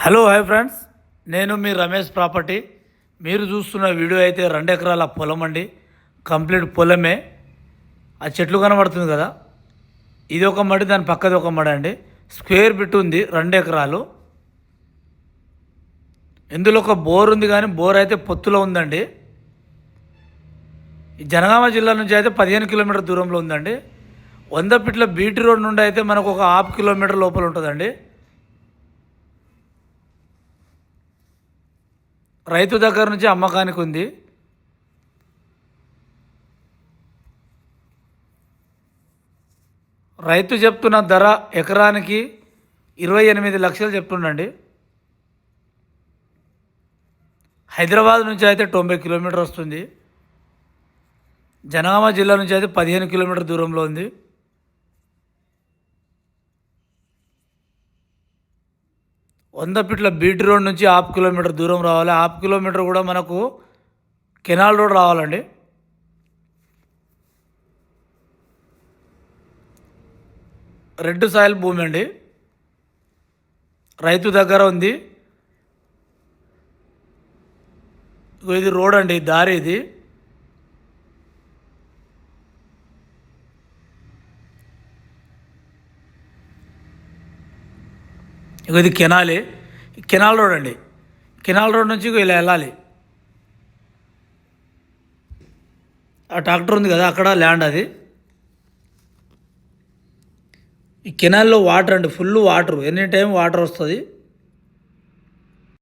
Hello hi friends, నేను మీ Ramesh property. మీరు చూస్తున్న వీడియో అయితే 2 ఎకరాల పొలం అండి. కంప్లీట్ పొలమే. ఆ చెట్లు కనబడుతుంది కదా, ఇది ఒక మడి, దాని పక్కది ఒక మడి అండి. స్క్వేర్ బిట్ ఉంది, 2 ఎకరాలు. ఇందులో ఒక బోర్ ఉంది, కానీ బోర్ అయితే పొత్తులో ఉందండి. ఈ జనగామ జిల్లా నుంచి అయితే 15 కిలోమీటర్ దూరంలో ఉందండి. 100 ఫీట్ల బీటీ రోడ్ నుండి అయితే మనకు ఒక ½ కిలోమీటర్ లోపల ఉంటుందండి. రైతు దగ్గర నుంచి అమ్మకానికి ఉంది. రైతు చెప్తున్న ధర ఎకరానికి 28 లక్షలు చెప్తుండండి. హైదరాబాద్ నుంచి అయితే 90 కిలోమీటర్ వస్తుంది. జనగామ జిల్లా నుంచి అయితే 15 కిలోమీటర్ దూరంలో ఉంది. వంద ఫీట్ల బీటీ రోడ్ నుంచి ½ కిలోమీటర్ దూరం రావాలి. ½ కిలోమీటర్ కూడా మనకు కెనాల్ రోడ్ రావాలండి. రెడ్ సాయిల్ భూమి అండి, రైతు దగ్గర ఉంది. ఇది రోడ్ అండి, దారి ఇది. ఇది కెనాలే, కెనాల్ రోడ్ అండి. కెనాల్ రోడ్ నుంచి ఇలా వెళ్ళాలి. ఆ ట్రాక్టర్ ఉంది కదా, అక్కడ ల్యాండ్ అది. ఈ కెనాల్లో వాటర్ అండి, full water, any time water వస్తుంది.